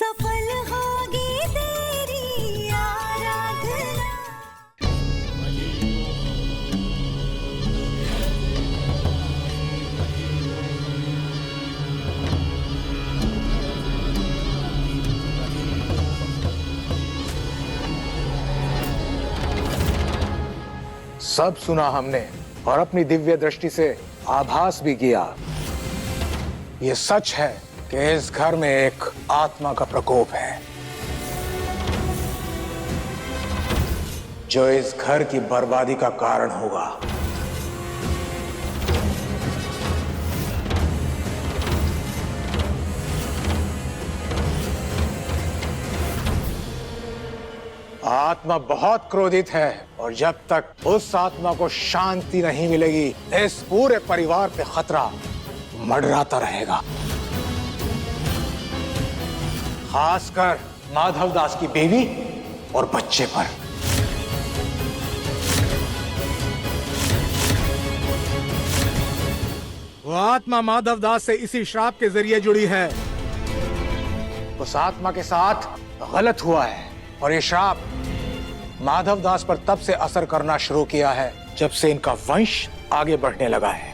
सफल होगी तेरी आराधना। सब सुना हमने और अपनी दिव्य दृष्टि से आभास भी किया। ये सच है कि इस घर में एक आत्मा का प्रकोप है जो इस घर की बर्बादी का कारण होगा। आत्मा बहुत क्रोधित है और जब तक उस आत्मा को शांति नहीं मिलेगी इस पूरे परिवार पे खतरा मंडराता रहेगा, खासकर माधव दास की बीवी और बच्चे पर। वो आत्मा माधव दास से इसी श्राप के जरिए जुड़ी है। उस आत्मा के साथ गलत हुआ है और ये श्राप माधव दास पर तब से असर करना शुरू किया है जब से इनका वंश आगे बढ़ने लगा है।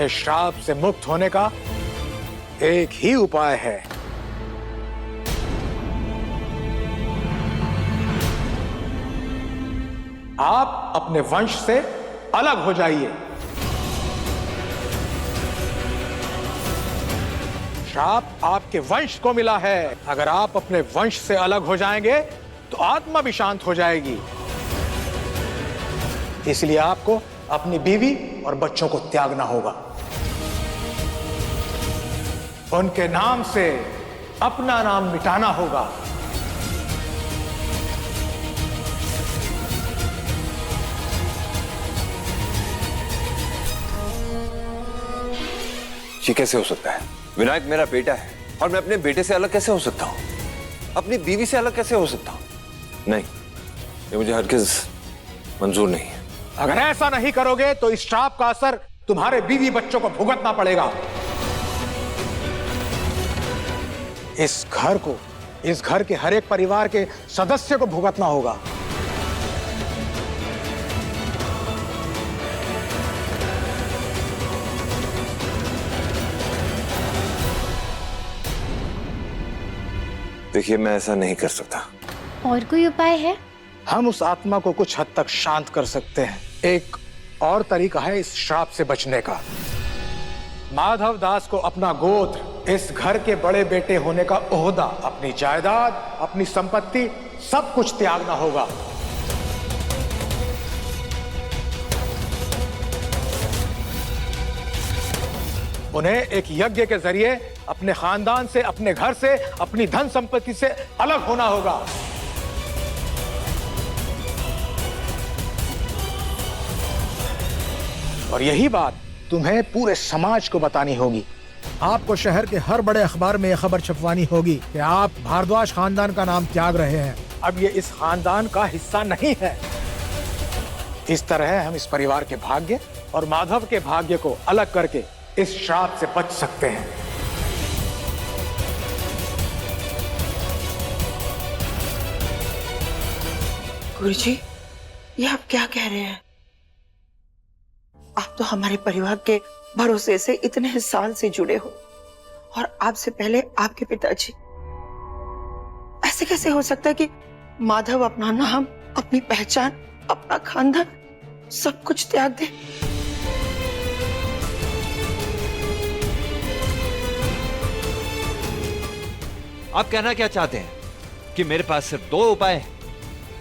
इस श्राप से मुक्त होने का एक ही उपाय है, आप अपने वंश से अलग हो जाइए। श्राप आपके वंश को मिला है। अगर आप अपने वंश से अलग हो जाएंगे तो आत्मा भी शांत हो जाएगी। इसलिए आपको अपनी बीवी और बच्चों को त्यागना होगा। उनके नाम से अपना नाम मिटाना होगा। ये कैसे हो सकता है? विनायक मेरा बेटा है और मैं अपने बेटे से अलग कैसे हो सकता हूँ? अपनी बीवी से अलग कैसे हो सकता हूँ? नहीं, ये मुझे हरगिज मंजूर नहीं है। अगर ऐसा नहीं करोगे तो इस श्राप का असर तुम्हारे बीवी बच्चों को भुगतना पड़ेगा। इस घर के हर एक परिवार के सदस्य को भुगतना होगा। देखिए, मैं ऐसा नहीं कर सकता। और कोई उपाय है? हम उस आत्मा को कुछ हद तक शांत कर सकते हैं। एक और तरीका है इस श्राप से बचने का। माधव दास को अपना गोत्र, इस घर के बड़े बेटे होने का ओहदा, अपनी जायदाद, अपनी संपत्ति, सब कुछ त्यागना होगा। उन्हें एक यज्ञ के जरिए अपने खानदान से, अपने घर से, अपनी धन संपत्ति से अलग होना होगा। और यही बात तुम्हें पूरे समाज को बतानी होगी। आपको शहर के हर बड़े अखबार में यह खबर छपवानी होगी कि आप भारद्वाज खानदान का नाम त्याग रहे हैं। अब ये इस खानदान का हिस्सा नहीं है। इस तरह हम इस परिवार के भाग्य और माधव के भाग्य को अलग करके इस श्राप से बच सकते हैं। गुरुजी, ये आप क्या कह रहे हैं? आप तो हमारे परिवार के भरोसे से इतने साल से जुड़े हो और आपसे पहले आपके पिताजी। ऐसे कैसे हो सकता है कि माधव अपना नाम, अपनी पहचान, अपना खानदान सब कुछ त्याग दे? आप कहना क्या चाहते हैं कि मेरे पास सिर्फ दो उपाय हैं?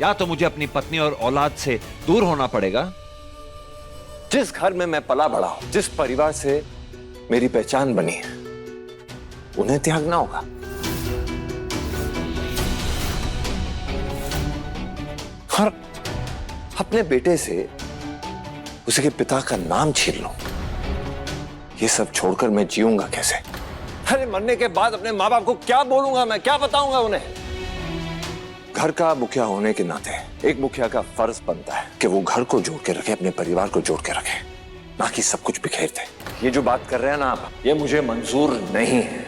या तो मुझे अपनी पत्नी और औलाद से दूर होना पड़ेगा। जिस घर में मैं पला बड़ा हूं, जिस परिवार से मेरी पहचान बनी है, उन्हें त्यागना होगा। और अपने बेटे से उसके पिता का नाम छीन लो। ये सब छोड़कर मैं जीऊंगा कैसे? अरे मरने के बाद अपने माँ बाप को क्या बोलूंगा मैं, क्या बताऊंगा उन्हें? घर का मुखिया होने के नाते एक मुखिया का फर्ज बनता है कि वो घर को जोड़ के रखे, अपने परिवार को जोड़ के रखे। ना कि सब कुछ बिखेर दे। ये जो बात कर रहे हैं ना आप, ये मुझे मंजूर नहीं है।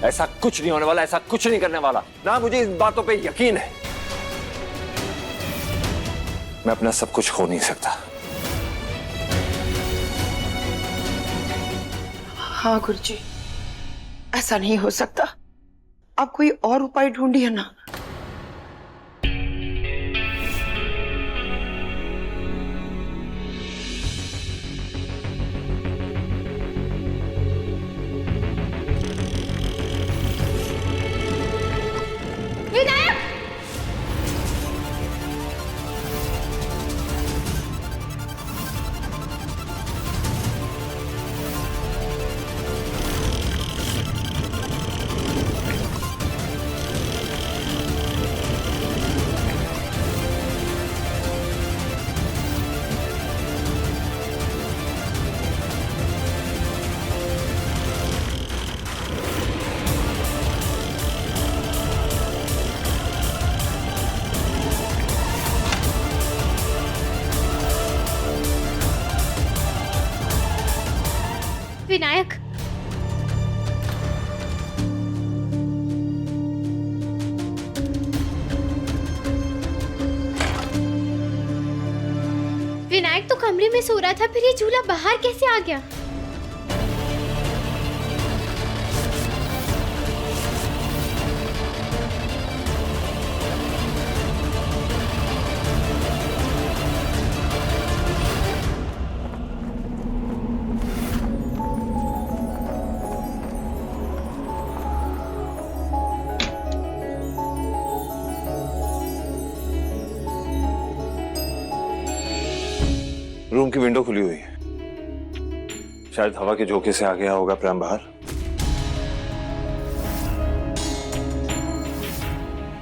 ऐसा कुछ नहीं होने वाला, ऐसा कुछ नहीं करने वाला, ना मुझे इस बातों पे यकीन है। मैं अपना सब कुछ खो नहीं सकता। हाँ गुरुजी, ऐसा नहीं हो सकता। आप कोई और उपाय ढूंढिए ना। विनायक! विनायक! विनायक तो कमरे में सो रहा था, फिर ये झूला बाहर कैसे आ गया? रूम की विंडो खुली हुई है, शायद हवा के झोंके से आ गया होगा प्रेम बाहर।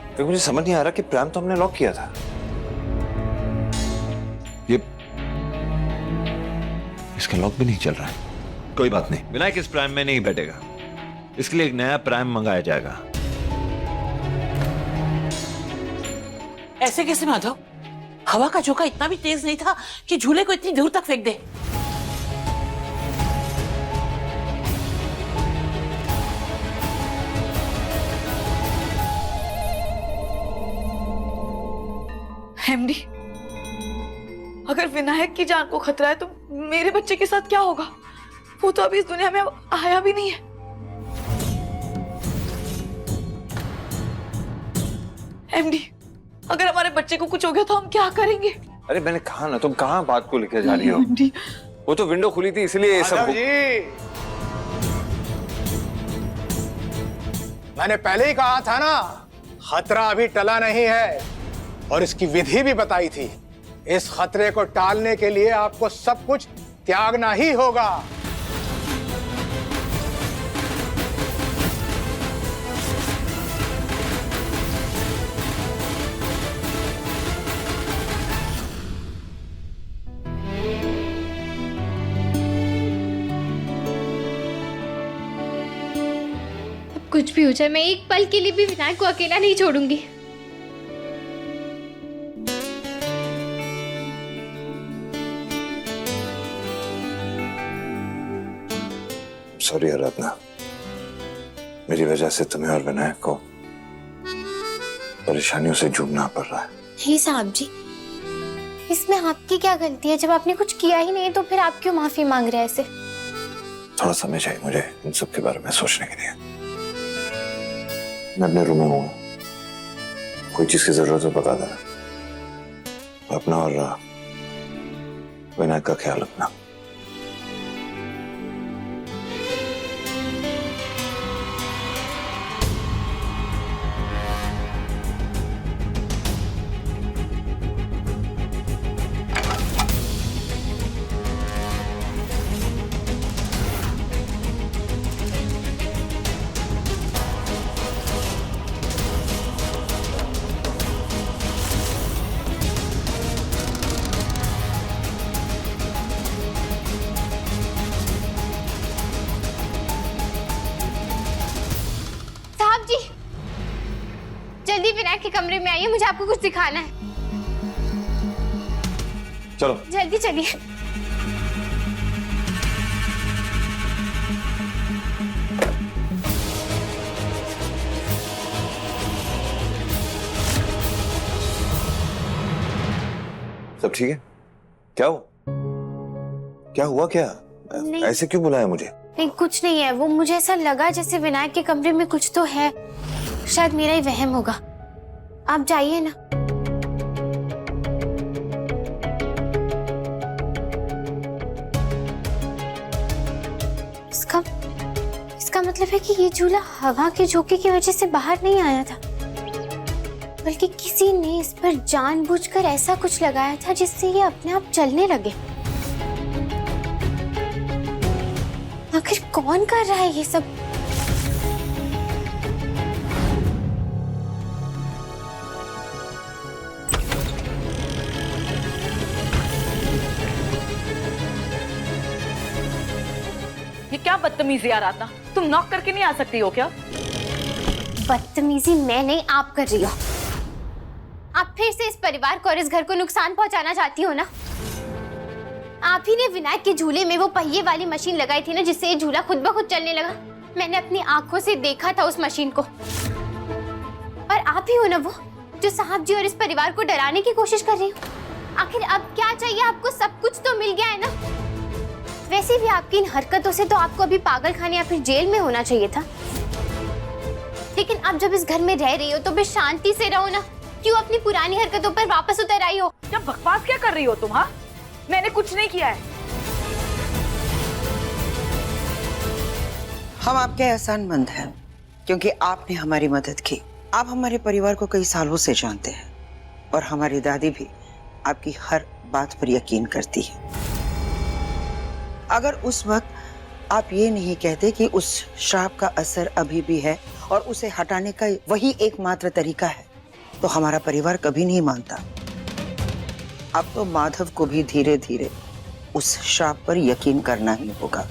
लेकिन मुझे समझ नहीं आ रहा कि प्रेम तो हमने लॉक किया था। ये इसका लॉक भी नहीं चल रहा है। कोई बात नहीं, विनायक इस प्राइम में नहीं बैठेगा, इसके लिए एक नया प्राइम मंगाया जाएगा। ऐसे कैसे माधव? हवा का झोंका इतना भी तेज नहीं था कि झूले को इतनी दूर तक फेंक दे। एमडी, अगर विनायक की जान को खतरा है तो मेरे बच्चे के साथ क्या होगा? वो तो अभी इस दुनिया में आया भी नहीं है। एमडी, अगर हमारे बच्चे को कुछ हो गया तो हम क्या करेंगे? अरे मैंने कहा ना, तुम कहाँ बात को लेकर जा रही हो? एमडी, वो तो विंडो खुली थी इसलिए ये सब। मैंने पहले ही कहा था ना, खतरा अभी टला नहीं है और इसकी विधि भी बताई थी। इस खतरे को टालने के लिए आपको सब कुछ त्यागना ही होगा। कुछ भी हो जाए, मैं एक पल के लिए भी विनायक को अकेला नहीं छोड़ूंगी। सॉरी आराधना, मेरी वजह से तुम्हें और विनायक को परेशानियों से जूझना पड़ रहा है। नहीं साहब जी, इसमें आपकी क्या गलती है? जब आपने कुछ किया ही नहीं तो फिर आप क्यों माफी मांग रहे हैं ऐसे? थोड़ा समय चाहिए मुझे इन सब के बारे में सोचने के लिए। मैं अपने रूम में हूँ, कोई चीज की जरूरत हो बता देना। अपना और विनायक का ख्याल रखना। जल्दी विनायक के कमरे में आइए, मुझे आपको कुछ दिखाना है। चलो। जल्दी चलिए। सब ठीक है? क्या हो? क्या हुआ क्या? नहीं। ऐसे क्यों बुलाया मुझे? नहीं कुछ नहीं है, वो मुझे ऐसा लगा जैसे विनायक के कमरे में कुछ तो है, शायद मेरा ही वहम होगा। आप जाइए ना। इसका मतलब है कि ये झूला हवा के झोंके की वजह से बाहर नहीं आया था, बल्कि किसी ने इस पर जानबूझकर ऐसा कुछ लगाया था जिससे ये अपने आप चलने लगे। आखिर कौन कर रहा है ये सब? ये क्या बदतमीजी यार आतना, तुम नॉक करके नहीं आ सकती हो क्या? बदतमीजी मैं नहीं, आप कर रही हो। आप फिर से इस परिवार को और इस घर को नुकसान पहुंचाना चाहती हो ना? आप ही ने विनायक के झूले में वो पहिए वाली मशीन लगाई थी ना, जिससे ये झूला खुद ब खुद चलने लगा। मैंने अपनी आंखों से देखा था उस मशीन को। और आप ही हो ना वो जो साहब जी और इस परिवार को डराने की कोशिश कर रही हो। आखिर अब क्या चाहिए आपको? सब कुछ तो मिल गया है ना। वैसे भी आपकी इन हरकतों से तो आपको अभी पागल खाने या फिर जेल में होना चाहिए था। लेकिन अब जब इस घर में रह रही हो तो बस शांति से रहो ना। क्यों अपनी पुरानी हरकतों पर वापस उतर आई हो? क्या बकवास क्या कर रही हो तुम? हाँ, मैंने कुछ नहीं किया है। हम आपके एहसानमंद हैं क्योंकि आपने हमारी मदद की। आप हमारे परिवार को कई सालों से जानते हैं और हमारी दादी भी आपकी हर बात पर यकीन करती है। अगर उस वक्त आप ये नहीं कहते कि उस श्राप का असर अभी भी है और उसे हटाने का वही एकमात्र तरीका है, तो हमारा परिवार कभी नहीं मानता। अब तो माधव को भी धीरे धीरे उस श्राप पर यकीन करना ही होगा।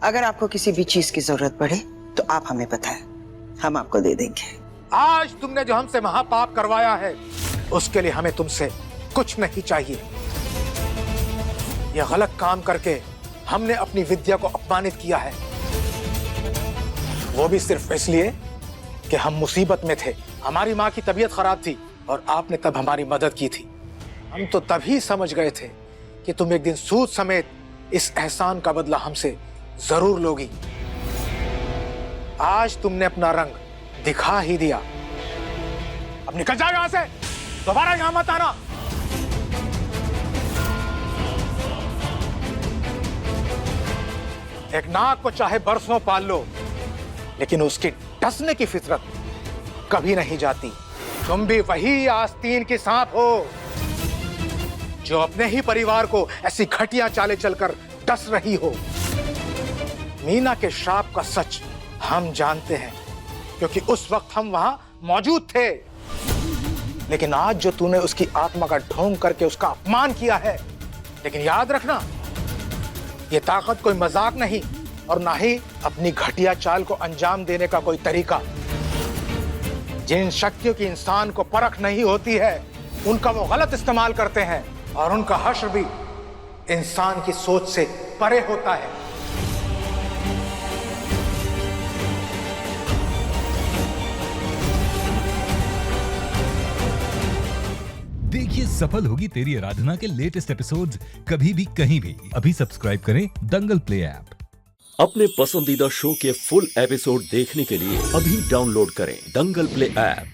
अगर आपको किसी भी चीज की जरूरत पड़े तो आप हमें बताएं, हम आपको दे देंगे। आज तुमने जो हमसे महापाप करवाया है उसके लिए हमें तुमसे कुछ नहीं चाहिए। यह गलत काम करके हमने अपनी विद्या को अपमानित किया है, वो भी सिर्फ इसलिए कि हम मुसीबत में थे। हमारी माँ की तबीयत खराब थी और आपने तब हमारी मदद की थी। हम तो तभी समझ गए थे कि तुम एक दिन सूद समेत इस एहसान का बदला हमसे जरूर लोगी। आज तुमने अपना रंग दिखा ही दिया। अब निकल जाओ यहां से, दोबारा यहां मत आना। एक नाग को चाहे बरसों पाल लो, लेकिन उसकी डसने की फितरत कभी नहीं जाती। तुम भी वही आस्तीन की सांप हो जो अपने ही परिवार को ऐसी घटिया चालें चलकर डस रही हो। मीना के श्राप का सच हम जानते हैं क्योंकि उस वक्त हम वहां मौजूद थे। लेकिन आज जो तूने उसकी आत्मा का ढोंग करके उसका अपमान किया है, लेकिन याद रखना ये ताकत कोई मजाक नहीं और ना ही अपनी घटिया चाल को अंजाम देने का कोई तरीका। जिन शक्तियों की इंसान को परख नहीं होती है उनका वो गलत इस्तेमाल करते हैं और उनका हश्र भी इंसान की सोच से परे होता है। देखिए सफल होगी तेरी आराधना के लेटेस्ट एपिसोड्स कभी भी कहीं भी। अभी सब्सक्राइब करें दंगल प्ले ऐप। अपने पसंदीदा शो के फुल एपिसोड देखने के लिए अभी डाउनलोड करें दंगल प्ले ऐप।